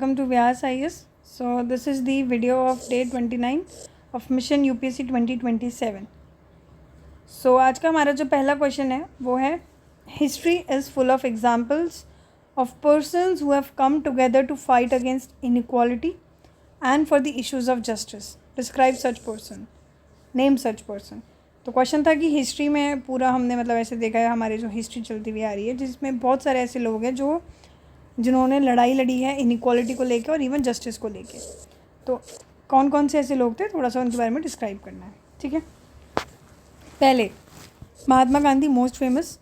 Welcome to Vyas IS. So this is the video of day 29 of mission UPSC 2027. So आज का हमारा जो पहला क्वेश्चन है वो है history is full of examples of persons who have come together to fight against inequality and for the issues of justice. Describe such person, name such person. तो question था कि हिस्ट्री में पूरा हमने मतलब ऐसे देखा है, हमारी जो हिस्ट्री चलती हुई आ रही है जिसमें बहुत सारे ऐसे लोग हैं जिन्होंने लड़ाई लड़ी है इनइक्वालिटी को लेके और इवन जस्टिस को लेके. तो कौन कौन से ऐसे लोग थे, थोड़ा सा उनके बारे में डिस्क्राइब करना है. ठीक है, पहले Mahatma Gandhi, most famous.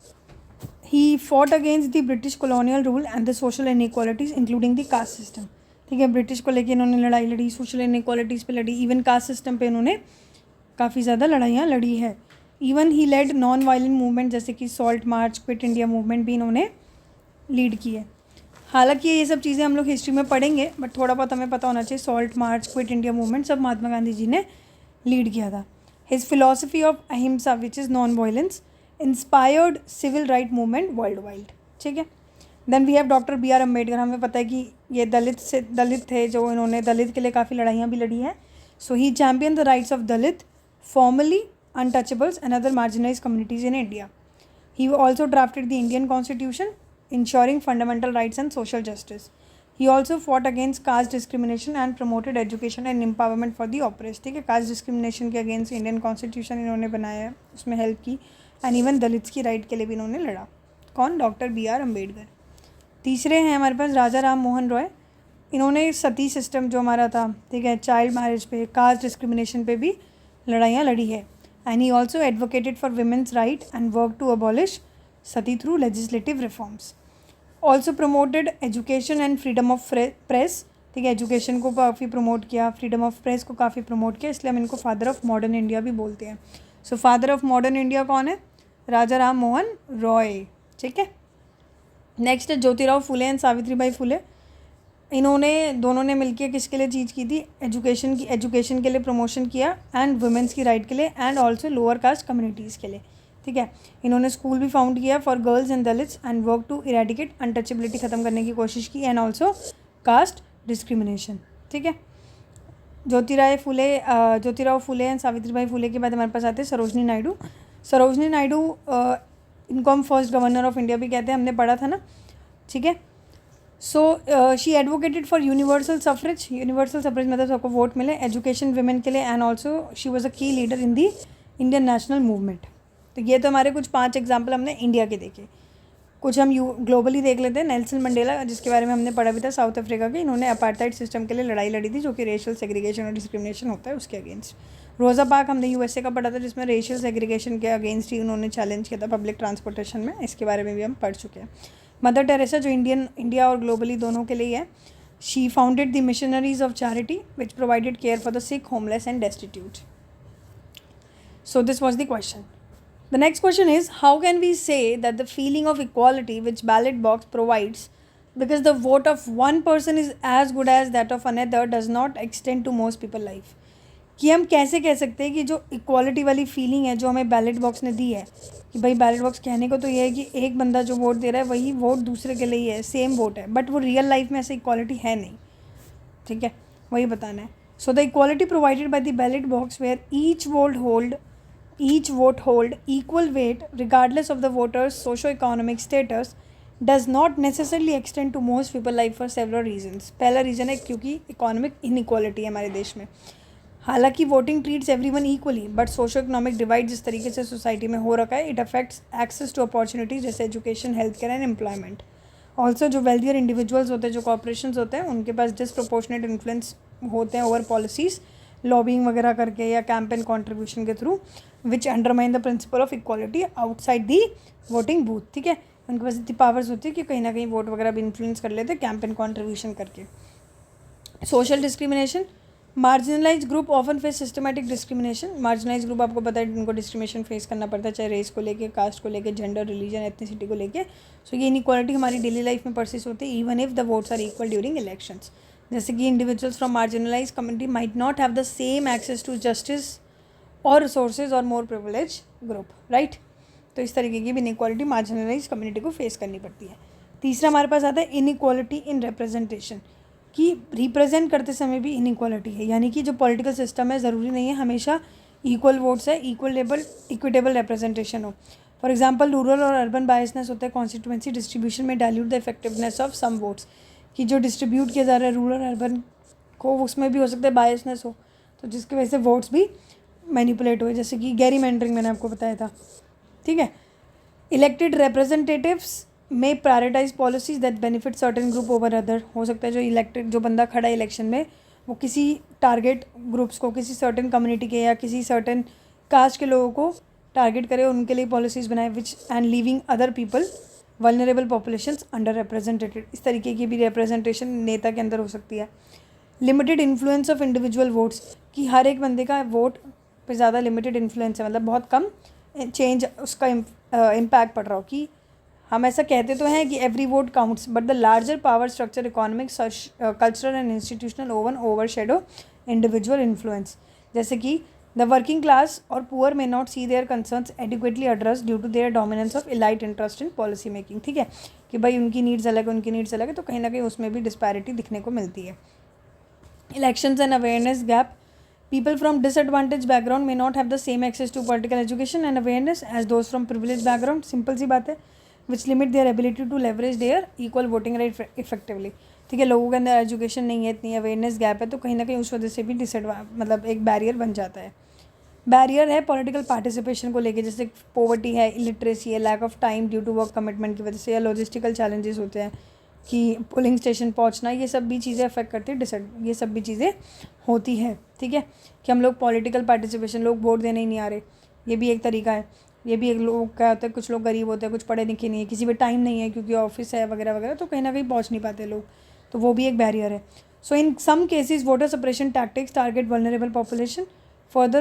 He fought against the British colonial rule and the social inequalities including the caste system. ठीक है, ब्रिटिश को लेके इन्होंने लड़ाई लड़ी, सोशल इनइक्वालिटीज़ पे लड़ी, इवन कास्ट सिस्टम पे इन्होंने काफ़ी ज़्यादा लड़ाइयाँ लड़ी है. Even he led non violent movement जैसे कि salt march, quit India movement भी इन्होंने लीड की है. हालांकि ये सब चीज़ें हम लोग हिस्ट्री में पढ़ेंगे, बट थोड़ा बहुत हमें पता होना चाहिए. Salt march, quit India movement सब महात्मा गांधी जी ने लीड किया था. His philosophy of ahimsa which is non violence inspired civil right movement worldwide. ठीक है, then we have doctor B.R. Ambedkar. हमें पता है कि ये दलित थे, जो इन्होंने दलित के लिए काफ़ी लड़ाइयाँ भी लड़ी हैं. So he champion the rights of Dalit, formerly untouchables and other marginalised communities in India. He also drafted the Indian constitution ensuring fundamental rights and social justice. He also fought against caste discrimination and promoted education and empowerment for the oppressed. ठीक है, caste discrimination के against Indian constitution इन्होंने बनाया है, उसमें help की. And even Dalits की right के लिए भी इन्होंने लड़ा. कौन? Doctor B.R. अम्बेडकर. तीसरे हैं हमारे पास राजा राम मोहन रॉय. इन्होंने सती सिस्टम जो हमारा था, ठीक है, चाइल्ड मैरिज पे, कास्ट डिस्क्रिमिनेशन पे भी लड़ाइयाँ लड़ी है. And he also advocated for women's right and work to abolish sati through legislative reforms. Also promoted education and freedom of press. ठीक है, एजुकेशन को काफ़ी प्रमोट किया, फ्रीडम ऑफ प्रेस को काफ़ी प्रमोट किया, इसलिए हम इनको फादर ऑफ मॉडर्न इंडिया भी बोलते हैं. So father of modern India कौन है? राजा राम मोहन रॉय. ठीक है, नेक्स्ट है ज्योतिराव फुले एंड सावित्रीबाई फुले. इन्होंने दोनों ने मिलकर किसके लिए चीज़ की थी? एजुकेशन के लिए प्रमोशन किया एंड वुमेंस की राइट के लिए and also lower caste communities के लिए. ठीक है, इन्होंने स्कूल भी फाउंड किया for girls and Dalits and work to eradicate untouchability ख़त्म करने की कोशिश की एंड ऑल्सो कास्ट डिस्क्रिमिनेशन. ठीक है, ज्योतिराव फुले एंड सावित्रीबाई फुले के बाद हमारे पास आते हैं सरोजनी नायडू. सरोजनी नायडू इनको हम फर्स्ट गवर्नर ऑफ इंडिया भी कहते हैं, हमने पढ़ा था ना. ठीक है, so she advocated for universal suffrage. Universal suffrage मतलब सबको वोट मिले, एजुकेशन विमेन के लिए and also she was a key leader in the Indian national movement. तो ये तो हमारे कुछ 5 एग्जाम्पल हमने इंडिया के देखे. कुछ हम ग्लोबली देख लेते हैं. नेल्सन मंडेला, जिसके बारे में हमने पढ़ा भी था, साउथ अफ्रीका के, इन्होंने अपार्थाइड सिस्टम के लिए लड़ाई लड़ी थी, जो कि रेशियल सेग्रीगेशन और डिस्क्रिमिनेशन होता है उसके अगेंस्ट. रोज़ा पार्क हमने USA का पढ़ा था, जिसमें रेशियल सेग्रीगेशन के अगेंस्ट ही उन्होंने चैलेंज किया था पब्लिक ट्रांसपोर्टेशन में. इसके बारे में भी हम पढ़ चुके हैं. मदर टेरेसा, जो इंडिया और ग्लोबली दोनों के लिए है, she founded the missionaries of charity which provided care for the sick, homeless and destitute. So this was the question. The next question is, how can we say that the feeling of equality which ballot box provides, because the vote of one person is as good as that of another, does not extend to most people life? कि हम कैसे कह सकते हैं कि जो equality वाली feeling है जो हमें बैलेट बॉक्स ने दी है, कि भाई बैलेट बॉक्स कहने को तो ये है कि एक बंदा जो वोट दे रहा है वही वोट दूसरे के लिए है, सेम वोट है, बट वो रियल लाइफ में ऐसे इक्वालिटी है नहीं. ठीक है, वही बताना है. So the equality provided by the ballot box where each vote hold equal weight regardless of the voter's socio-economic status does not necessarily extend to most people life for several reasons. पहला reason है क्योंकि economic inequality है हमारे देश में. हालांकि voting treats everyone equally, but socio economic divide जिस तरीके से सोसाइटी में हो रखा है, it affects access to opportunities जैसे education, health care and employment. Also जो वेल्थियर इंडिविजुअल्स होते हैं, जो कॉर्पोरेशंस होते हैं, उनके पास डिसप्रोपोर्शनेट इन्फ्लुएंस होते हैं ओवर पॉलिसीज़, लॉबिंग वगैरह करके या कैंपेन कॉन्ट्रीब्यूशन के through, which undermine the principle of equality outside the voting booth. ठीक है, उनके पास इतनी पावर्स होती है कि कहीं ना कहीं वोट वगैरह भी इन्फ्लुएंस कर लेते हैं कैंपेन कॉन्ट्रीब्यूशन करके. Social discrimination, marginalise group often face systematic discrimination. Marginalise group आपको पता है उनको डिस्क्रिमिनेशन फेस करना पड़ता है, चाहे रेस को लेके, कास्ट को लेके, जेंडर, रिलीजन, एथनिसिटी को लेके. सो ये इनइक्वालिटी हमारी डेली लाइफ में परसिस्ट होती है even if the votes are equal during elections. जैसे कि individuals from marginalise community might not have the same access to justice और रिसोर्सेज और मोर प्रिविलेज ग्रुप, राइट. तो इस तरीके की भी इनइक्वालिटी मार्जिनलाइज कम्युनिटी को फेस करनी पड़ती है. तीसरा हमारे पास आता है इनइक्वालिटी इन रिप्रेजेंटेशन. कि रिप्रेजेंट करते समय भी इनइक्वालिटी है, यानी कि जो पॉलिटिकल सिस्टम है ज़रूरी नहीं है हमेशा इक्वल वोट्स है, इक्विटेबल रिप्रेजेंटेशन हो। फॉर एग्जांपल रूरल और अर्बन बायसनेस होता है कॉन्स्टिट्यूएंसी डिस्ट्रीब्यूशन में dilute the effectiveness of some votes, कि जो डिस्ट्रीब्यूट किया जा रहा है रूरल अर्बन को उसमें भी हो सकता है बायसनेस हो, तो जिसकी वजह से वोट्स भी मैनिपुलेट हुए, जैसे कि गैरीमैंडरिंग मैंने आपको बताया था। ठीक है, इलेक्टेड रिप्रेजेंटेटिव्स में prioritise policies that benefit certain group over other, हो सकता है जो इलेक्टेड जो बंदा खड़ा है इलेक्शन में वो किसी टारगेट ग्रुप्स को, किसी सर्टेन कम्युनिटी के या किसी सर्टेन कास्ट के लोगों को टारगेट करे, उनके लिए पॉलिसीज बनाए which and leaving other people vulnerable populations under represented. इस तरीके की भी रिप्रेजेंटेशन नेता के अंदर हो सकती है। Limited influence of individual votes, कि हर एक बंदे का वोट पे ज़्यादा लिमिटेड इन्फ्लुएंस है, मतलब बहुत कम चेंज उसका इम्पैक्ट पड़ रहा हो। कि हम ऐसा कहते तो हैं कि every vote counts but the larger power structure economic cultural and institutional overshadow individual influence, जैसे कि द वर्किंग क्लास और poor may not see their concerns adequately address due to their dominance of elite interest in policy making. ठीक है, कि भाई उनकी needs अलग है, उनकी नीड्स अलग है, तो कहीं ना कहीं उसमें भी डिस्पैरिटी दिखने को मिलती है। Elections and awareness gap, people from disadvantaged background may not have the same access to political education and awareness as those from privileged background, simple सी बात है, which limit their ability to leverage their equal voting right effectively। ठीक है, लोगों के अंदर education नहीं है, इतनी अवेयरनेस गैप है, तो कहीं ना कहीं उस वजह से भी मतलब एक बैरियर बन जाता है। बैरियर है पॉलिटिकल पार्टिसिपेशन को लेके, जैसे पोवर्टी है, इलिटरेसी है, lack of time due to work commitment की वजह से, या लॉजिस्टिकल चैलेंजेस होते हैं कि पोलिंग स्टेशन पहुंचना, ये सब भी चीज़ें अफेक्ट करती है, ये सब भी चीज़ें होती है। ठीक है, कि हम लोग पॉलिटिकल पार्टिसिपेशन, लोग वोट देने ही नहीं आ रहे, ये भी एक तरीका है। ये भी एक लोग क्या होता है, कुछ लोग गरीब होते हैं, कुछ पढ़े लिखे नहीं है, किसी पे टाइम नहीं है क्योंकि ऑफिस है वगैरह वगैरह, तो कहीं ना कहीं पहुंच नहीं पाते लोग, तो वो भी एक बैरियर है। So in some cases voter suppression tactics target vulnerable population further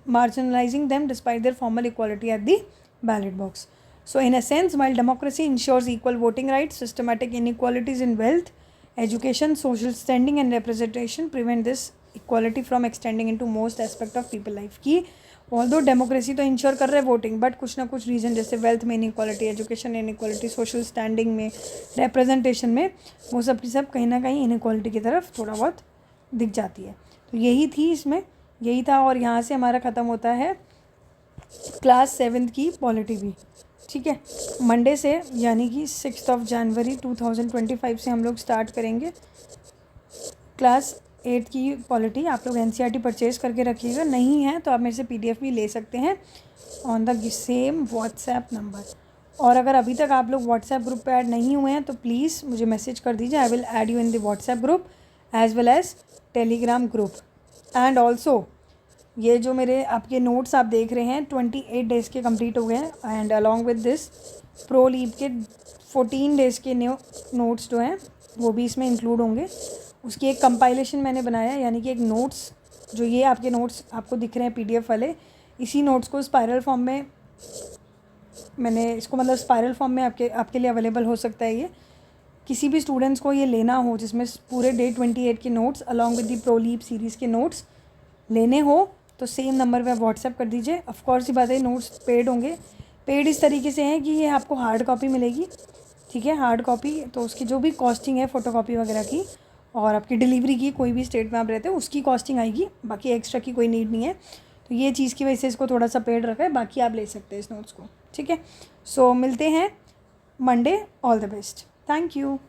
marginalizing them despite their formal equality at the ballot box. So in a sense, while democracy ensures equal voting rights, systematic inequalities in wealth, education, social standing and representation prevent this equality from extending into most aspect of people life। कि although democracy तो ensure कर रहे हैं voting, but कुछ ना कुछ reason जैसे wealth में inequality, education inequality, social standing में, रिप्रेजेंटेशन में, वो सब की सब कहीं ना कहीं इनइक्वालिटी की तरफ थोड़ा बहुत दिख जाती है। तो यही थी इसमें, यही था, और यहाँ से हमारा ख़त्म होता है क्लास 7th की पॉलिटी भी। ठीक है, मंडे से यानी कि 6 जनवरी 2025 से हम लोग स्टार्ट करेंगे क्लास 8 की पॉलिटी। आप लोग NCERT परचेज करके रखिएगा, नहीं है तो आप मेरे से PDF भी ले सकते हैं on the same WhatsApp number. और अगर अभी तक आप लोग व्हाट्सएप ग्रुप पे ऐड नहीं हुए हैं तो प्लीज़ मुझे मैसेज कर दीजिए, I will add you in the WhatsApp group as well as Telegram group. And also ये जो मेरे आपके नोट्स आप देख रहे हैं 28 डेज़ के कंप्लीट हो गए हैं, and along with this Pro Leap के 14 डेज़ के न्यू नोट्स जो हैं वो भी इसमें इंक्लूड होंगे। उसकी एक कंपाइलेशन मैंने बनाया है, यानी कि एक नोट्स, जो ये आपके नोट्स आपको दिख रहे हैं PDF वाले, इसी नोट्स को स्पायरल फॉर्म में मैंने इसको मतलब स्पायरल फॉर्म में आपके लिए अवेलेबल हो सकता है। ये किसी भी स्टूडेंट्स को ये लेना हो जिसमें पूरे डे 28 के notes along with the Pro Leap series के नोट्स लेने हो तो सेम नंबर पे व्हाट्सएप कर दीजिए। ऑफकोर्स ये बात है, नोट्स पेड होंगे। पेड इस तरीके से हैं कि ये आपको हार्ड कॉपी मिलेगी। ठीक है, हार्ड कॉपी तो उसकी जो भी कॉस्टिंग है फ़ोटोकॉपी वगैरह की और आपकी डिलीवरी की, कोई भी स्टेट में आप रहते हो उसकी कॉस्टिंग आएगी, बाकी एक्स्ट्रा की कोई नीड नहीं है। तो ये चीज़ की वजह से इसको थोड़ा सा पेड रखा है, बाकी आप ले सकते हैं इस नोट्स को। ठीक है, सो मिलते हैं Monday. All the best, thank you.